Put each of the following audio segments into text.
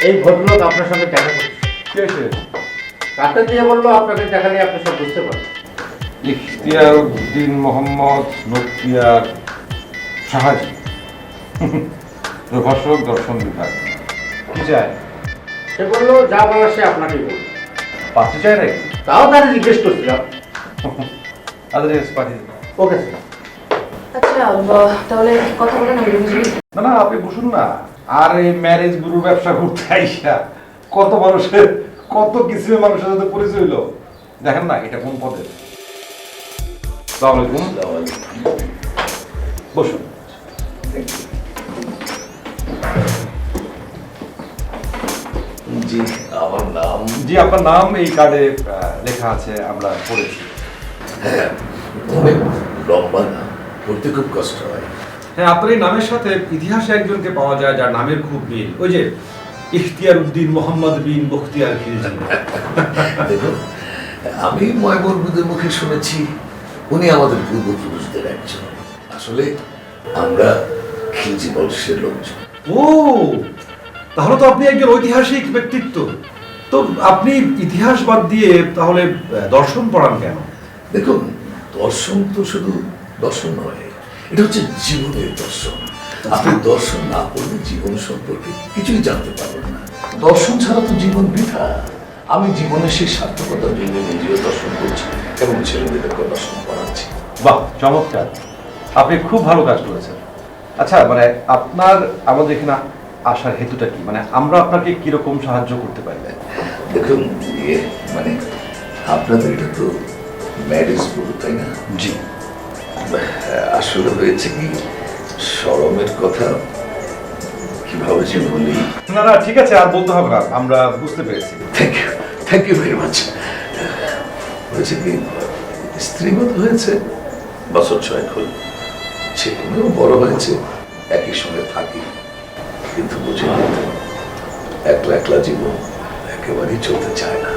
এই ভদ্রলোক আপনার সঙ্গে দেখা করছে। কি হয়েছে? কাটা দিয়ে বললো আপনাকে দেখালে আপনি সব বুঝতে পারবেন। ইখতিয়ার উদ্দিন মোহাম্মদ নক্তিয়ার শাহাজি, প্রভাষক, দর্শন বিভাগ। কি চায়? সে বললো যা বলার সে আপনাকেই বলবে। পাঠে চায় নাকি? তাও তারা জিজ্ঞেস করছিলাম। আদারওয়াইজ পাঠিয়ে দেবো। Okay sir. আচ্ছা তাহলে কথা বলেন আমি বুঝি। না না, আপনি বসুন না। আর এই ম্যারেজ গুরুর ব্যবসা করতে আইসা কত মানুষের কত কিছু মানুষের সাথে পরিচয় হইলো। দেখেন না এটা কোন পদের। আসসালামু আলাইকুম। বসুন। জি আমার নাম। জি আপনার নাম এই কার্ডে লেখা আছে, আমরা পড়েছি। হ্যাঁ অনেক লম্বা নাম, পড়তে খুব কষ্ট হয়। হ্যাঁ, আপনার এই নামের সাথে ইতিহাসে একজনকে পাওয়া যায় যার নামের খুব মিল, ওই যে ইখতিয়ার উদ্দিন মোহাম্মদ বিন বখতিয়ার খিলজি। দেখুন আমি ময়মনবুদের মুখে শুনেছি উনি আমাদের পূর্বপুরুষদের একজন। আসলে আমরা খিলজি বংশের লোকজন। ও, তাহলে তো আপনি একজন ঐতিহাসিক ব্যক্তিত্ব। তো আপনি ইতিহাস বাদ দিয়ে তাহলে দর্শন পড়ান কেন? দেখুন দর্শন তো শুধু দর্শন নয়, এটা হচ্ছে জীবনের দর্শন। আপনি দর্শন না পড়লে জীবন সম্পর্কে কিছুই জানতে পারবেন না। দর্শন ছাড়া তো জীবন বৃথা। আমি জীবনের সেই সার্থকতার জন্য নিজেও দর্শন করছি এবং ছেলেমেয়েদেরকে দর্শন করাচ্ছি। বাহ, চমৎকার, আপনি খুব ভালো কাজ করেছেন। আচ্ছা, মানে আপনার আমাদের এখানে আসার হেতুটা কি? মানে আমরা আপনাকে কিরকম সাহায্য করতে পারি? দেখুন মানে আপনাদের এটা তো ম্যারেজ পুরো, তাই না? জি। আসলে হয়েছে কি, শরমের কথা কিভাবে যে বলি। না না, ঠিক আছে, আর বলতে হবে না, আমরা বুঝতে পেরেছি। Thank you very much. হয়েছে কি, স্ত্রীগত হয়েছে বছর 6 হল, ছেলেমেয়েও বড় হয়েছে, একই সঙ্গে থাকি, কিন্তু বুঝে একলা একলা জীবন একেবারেই চলতে চায় না।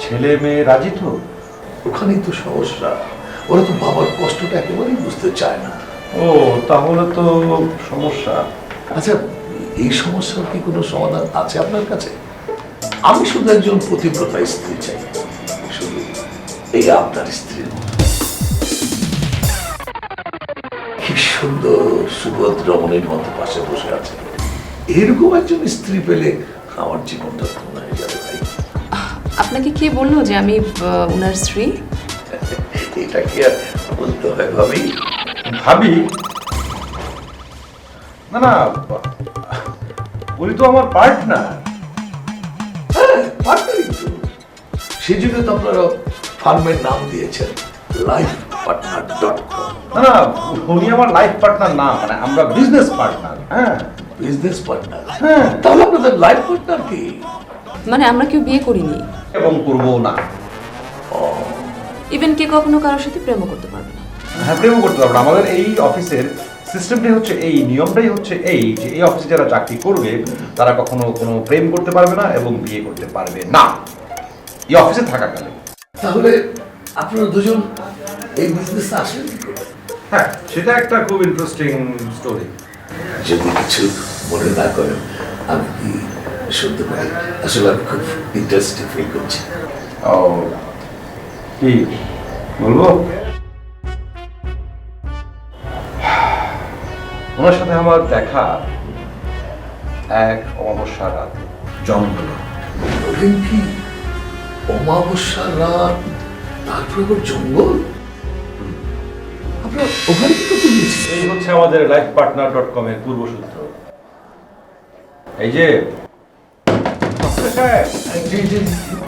ছেলে মেয়ে রাজি তো? ওখানেই তো সমস্যা, ওরা তো বাবার কষ্টটা একেবারেই বুঝতে চায় না। ও, তাহলে তো সমস্যা। আচ্ছা, এই সমস্যার কি কোনো সমাধান আছে আপনার কাছে? আমি শুধু একজন পতিব্রতা স্ত্রী চাই, শুধু এই আপনার স্ত্রীর মতো। কি সুন্দর সুবোধ রমণীর মতো পাশে বসে আছে, এরকম একজন স্ত্রী পেলে আমার জীবনটা ধন্য হয়ে যাবে ভাই। আপনাকে কে বললো যে আমি ওনার স্ত্রী? এটা কি আর বলতে হয় ভাবি? ভাবি? না না, উনি তো আমার পার্টনার। হ্যাঁ, পার্টনারই তো। সেই জন্য তো আপনারা ফার্মের নাম দিয়েছেন lifepartner.com। না না, উনি আমার লাইফ পার্টনার না, মানে আমরা বিজনেস পার্টনার। হ্যাঁ, বিজনেস পার্টনার। হ্যাঁ। তাহলে আপনাদের লাইফ পার্টনার কি? মানে আমরা কেউ বিয়ে করিনি, এবং করবো না। ইভেন কে কখনো কারোর সাথে প্রেম করতে পারবে না। হ্যাঁ, প্রেমও করতে পারবো না। আমাদের এই অফিসের সিস্টেমটাই হচ্ছে এই, নিয়মটাই হচ্ছে এই, যে এই অফিসে যারা চাকরি করবে তারা কখনো কোনো প্রেম করতে পারবে না এবং বিয়ে করতে পারবে না এই অফিসে থাকাকালে। তাহলে আপনারা দুজন এই বিজনেসে আসেন কি করে? হ্যাঁ, সেটা একটা খুব ইন্টারেস্টিং স্টোরি। যদি কিছু মনে না করেন আমি কি শুনতে পারি? আসলে আমি খুব ইন্টারেস্টিং ফিল করছি। ও, কি বলবো? ওনার সাথে আমার দেখা এক অমাবস্যার রাতে জঙ্গলে। বলেন কি, অমাবস্যার রাত, তারপর আবার জঙ্গল? আপনার ওখানে কি করতে গিয়েছিলেন? এই হচ্ছে আমাদের lifepartner.com এর পূর্বসূত্র। এই যে জি জি।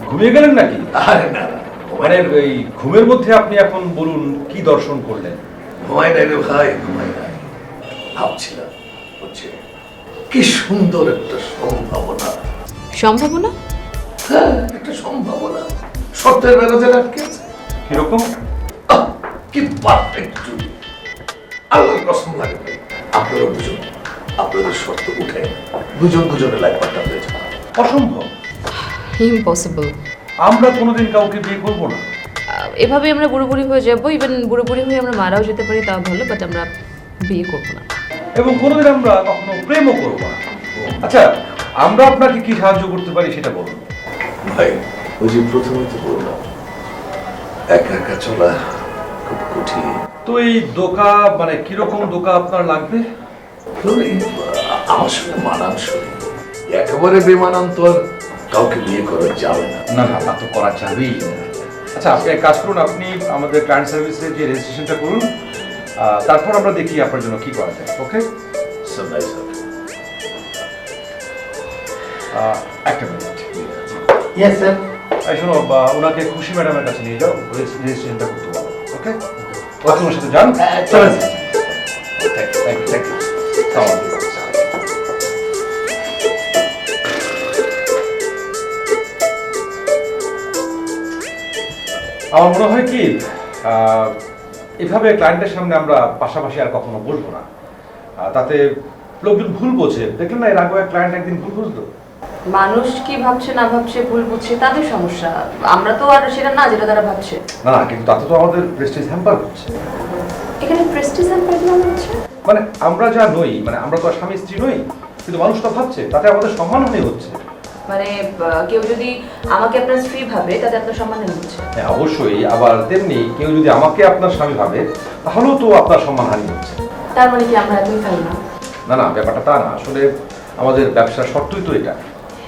ঘুমিয়ে গেলেন নাকি? আরে না না, মানে এই ঘুমের মধ্যে আপনি এখন বলুন কি দর্শন করলেন? ঘুমাই নাই রে ভাই, ঘুমাই নাই। ভাবছিলাম হচ্ছে কি সুন্দর একটা সম্ভাবনা। সম্ভাবনা? হ্যাঁ, একটা সম্ভাবনা সত্যের বেরোতে আটকে আছে। কিরকম? আহ, কি পারফেক্ট জুড়ি। আল্লাহর কসম লাগে ভাই, আপনারা দুজন আপনাদের শর্ত উঠে দুজন দুজনের লাইফ পার্টনার হয়ে যান। অসম্ভব। ইম্পসিবল। আমরা কোনোদিন কাউকে বিয়ে করবো না। এভাবে আমরা বুড়ো বুড়ি হয়ে যাবো, ইভেন বুড়ো বুড়ি হয়ে আমরা মারাও যেতে পারি, তাও ভালো, বাট আমরা বিয়ে করবো না। এবং কোনোদিন আমরা কখনো প্রেমও করবো না। আচ্ছা, আমরা আপনাকে কি সাহায্য করতে পারি সেটা বলুন। ভাই ওই যে প্রথমে তো বললাম একা একা চলা খুব কঠিন। তো এই দোকা মানে কিরকম দোকা আপনার লাগবে? ধরুন, আমার সঙ্গে মানানসই, একেবারে বেমানান তো আর কাউকে বিয়ে করা যাবে না। না না, তা তো করা যাবেই না। আচ্ছা, আপনি এক কাজ করুন, আপনি আমাদের ক্লায়েন্ট সার্ভিসে যে রেজিস্ট্রেশনটা করুন, তারপর আমরা দেখি আপনার জন্য কি করা যায়। ওকে, So nice of you. একটা মিনিট। Yes sir. এই শোনো, ওনাকে খুশি ম্যাডামের কাছে নিয়ে যাও, রেজিস্ট্রেশনটা করতে বলো। ওকে, ওনার সাথে যান। চলেন। Thank you. আমার মনে হয় কি এভাবে ক্লায়েন্টের সামনে আমরা পাশাপাশি আর কখনো বলবো না, তাতে লোকজন ভুল বোঝে। দেখলেন না, এর আগে ক্লায়েন্ট একদিন ভুল বুঝলো। মানুষ কি ভাবছে না ভাবছে, ভুল বুঝছে, তাদের সমস্যা। আমরা তো আর সেটা না যেটা তারা ভাবছে। না না, কিন্তু তাতে তো আমাদের প্রেস্টিজ হ্যাম্পার হচ্ছে। এখানে প্রেস্টিজ এন্ড পারফরম্যান্স হচ্ছে মানে আমরা যা নই, মানে আমরা তো আর স্বামী স্ত্রী নই, কিন্তু মানুষ তো ভাবছে, তাতে আমাদের সম্মানহানি হচ্ছে। মানে কেউ যদি আমাকে আপনার স্ত্রী ভাবে তাতে আপনার সম্মানহানি হচ্ছে। হ্যাঁ অবশ্যই, আবার তেমনি কেউ যদি আমাকে আপনার স্বামী ভাবে তাহলেও তো আপনার সম্মানহানি হচ্ছে। তার মানে কি আমরা এতই খাই না? না না, ব্যাপারটা তা না, আসলে আমাদের ব্যবসার শর্তই তো এটা।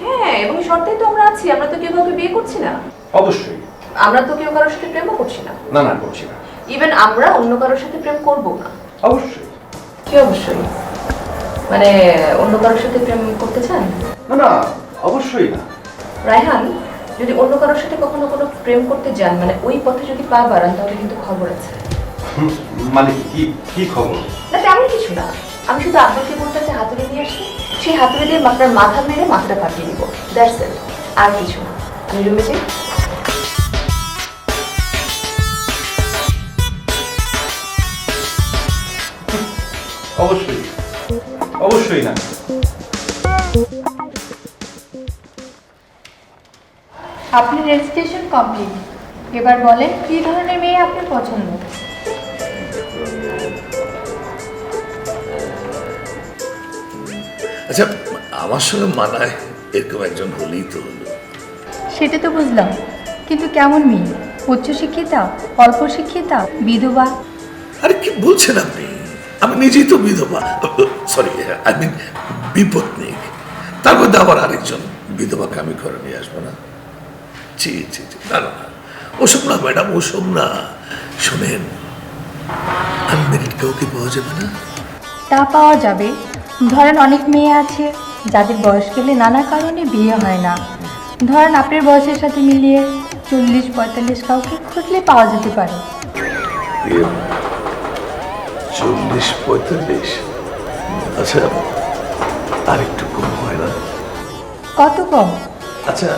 হ্যাঁ, এবং শর্তেই তো আমরা আছি। আমরা তো কেউ কাউকে বিয়ে করছি না। অবশ্যই। আমরা তো কেউ কারোর সাথে প্রেমও করছি না। না না, করছি না। ইভেন আমরা অন্য কারোর সাথে প্রেম করব না। অবশ্যই। কি অবশ্যই? মানে অন্য কারোর সাথে প্রেম করতে চান? না না, অবশ্যই না। রায়হান, যদি অন্য কারোর সাথে কখনো কোনো প্রেম করতে যান, মানে ওই পথে যদি পা বাড়ান, তাহলে কিন্তু খবর আছে। মানে কি কি খবর? না তেমন কিছু না, আমি শুধু আপনাকে বলতে একটা হাতুড়ি নিয়ে আসছি, সেই হাতুড়ি দিয়ে আপনার মাথা মেরে মাথাটা ফাটিয়ে দিব। দ্যাটস ইট, আর কিছু না। আমি রুমে যাই। অবশ্যই অবশ্যই না। আপনি রেজিস্ট্রেশন কমপ্লিট। এবার বলেন কী ধরনের মেয়ে আপনার পছন্দ? আচ্ছা, আমার সঙ্গে মানায় এরকম একজন হলেই তো হলো। সেটা তো বুঝলাম, কিন্তু কেমন মেয়ে? উচ্চশিক্ষিতা, অল্প শিক্ষিতা, বিধবা? আরে কি বলছেন আপনি? আমি নিজেই তো বিধবা, সরি আই মিন বিপত্নিক। তার মধ্যে আবার আরেকজন বিধবাকে আমি ঘরে নিয়ে আসবো না? জি জি জি, না না না, ওসব না ম্যাডাম, ওসব না। শোনেন, আনমেরিড কাউকে পাওয়া যাবে না? তা পাওয়া যাবে। ধরেন অনেক মেয়ে আছে যাদের বয়স গেলে নানা কারণে বিয়ে হয় না। ধরেন আপনার বয়সের সাথে মিলিয়ে 40-45 কাউকে খুঁজলে পাওয়া যেতে পারে। 40-45? আচ্ছা, আর একটু কম হয় না? কত কম? আচ্ছা,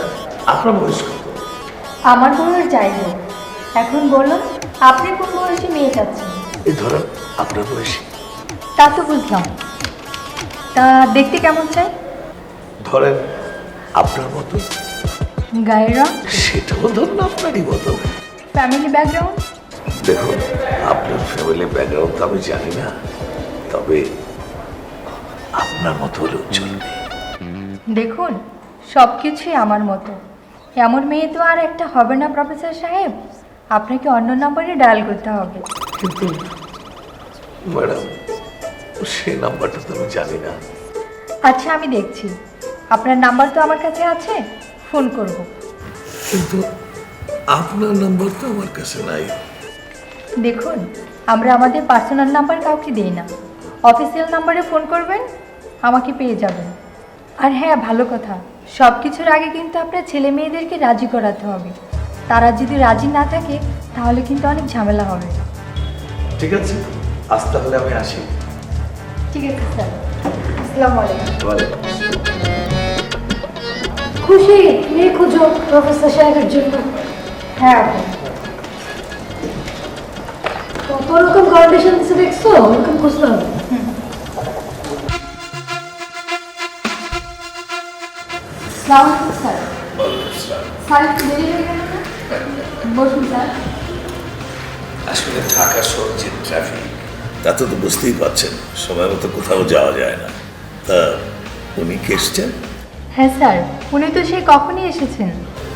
আপনার বয়স কত? আমার বয়স যাই হোক, এখন বলুন আপনি কোন বয়সী মেয়ে চাচ্ছেন? এই ধরেন আপনার বয়সী। তা তো বুঝলাম, তা দেখতে কেমন চাই? ধরেন আপনার মতো। গায়ের রং? সেটাও ধরুন আপনারই মতো। Family background? দেখুন, আপনার ফ্যামিলি ব্যাকগ্রাউন্ড তো আমি জানি না, তবে আপনার মতো হলেও চলবে। দেখুন, সব কিছুই আমার মতো। এমন মেয়ে তো আর একটা হবে না প্রফেসর সাহেব, আপনাকে অন্য নম্বরে ডায়াল করতে হবে। কিন্তু ম্যাডাম, সেই নাম্বারটা তো আমি জানি না। আচ্ছা, আমি দেখছি। আপনার নাম্বার তো আমার কাছে আছে, ফোন করব। কিন্তু আপনার নাম্বার তো আমার কাছে নাই। দেখুন, আমরা আমাদের পার্সোনাল নাম্বার কাউকে দিই না। অফিসিয়াল নাম্বারে ফোন করবেন, আমাকে পেয়ে যাবেন। আর হ্যাঁ, ভালো কথা, সব কিছুর আগে কিন্তু আপনার ছেলে মেয়েদেরকে রাজি করাতে হবে। তারা যদি রাজি না থাকে তাহলে কিন্তু অনেক ঝামেলা হবে। ঠিক আছে, আজ তাহলে আমি আসি। ঠিক আছে স্যার, আসসালামু আলাইকুম। ওয়ালাইকুম। খুশি, মেয়ে খুঁজো প্রফেসর সাহেবের জন্য। হ্যাঁ আপু। কত রকম কন্ডিশন দেখছো, ওরকম খুঁজতে হবে। স্যার, স্যার একটু দেরি হয়ে গেল না? বসুন স্যার। আসলে ঢাকা শহর যে ট্রাফিক, তাতে তো বুঝতেই পারছেন সময় মতো কোথাও যাওয়া যায় না। তা উনি কে এসছেন? হ্যাঁ স্যার, উনি তো সেই কখনই এসেছেন।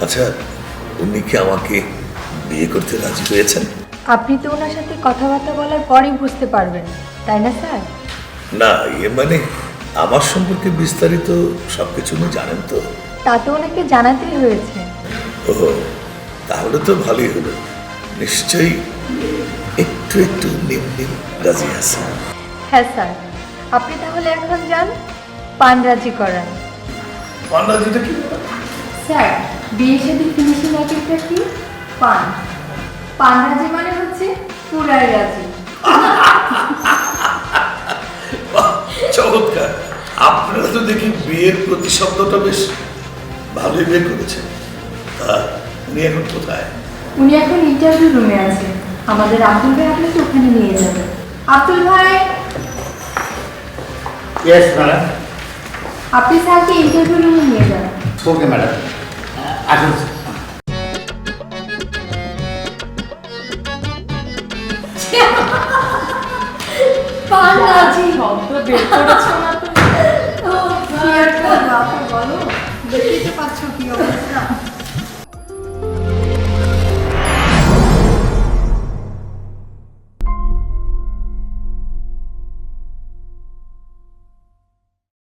আচ্ছা, উনি কি আমাকে বিয়ে করতে রাজি হয়েছেন? আপনি তো ওনার সাথে কথাবার্তা বলার পরই বুঝতে পারবেন, তাই না স্যার? না, মানে আমার সম্পর্কে বিস্তারিত সবকিছু উনি জানেন তো? তা তো ওনাকে জানাতেই হয়েছে। ও, তাহলে তো ভালোই হলো। নিশ্চয়ই একটু একটু নিম নিম রাজি আছে। হ্যাঁ স্যার, আপনি তাহলে এখন যান, পান রাজি করান। রাজিটা কি? স্যার, বিয়ের সাথে ফিনিশিং একটা কি? পান। পান রাজি মানে হচ্ছে পুরাই রাজি। বাহ, চমৎকার। আপনারা তো দেখি বিয়ের প্রতিশব্দটা বেশ ভালোই বের করেছেন। তা উনি এখন কোথায়? উনি এখন ইন্টারভিউ রুমে আছে। আমাদের আব্দুল ভাই আপনাকে ওখানে নিয়ে যাবে। আব্দুল ভাই, ইয়েস ম্যাডাম। আপনি স্যারকে ইন্টারভিউ রুমে নিয়ে যান। ওকে ম্যাডাম, আসুন। পান রাজি শব্দ বের করেছো না তো? কি আর করবো আপু, বলো। দেখতেই তো পাচ্ছ কি অবস্থা।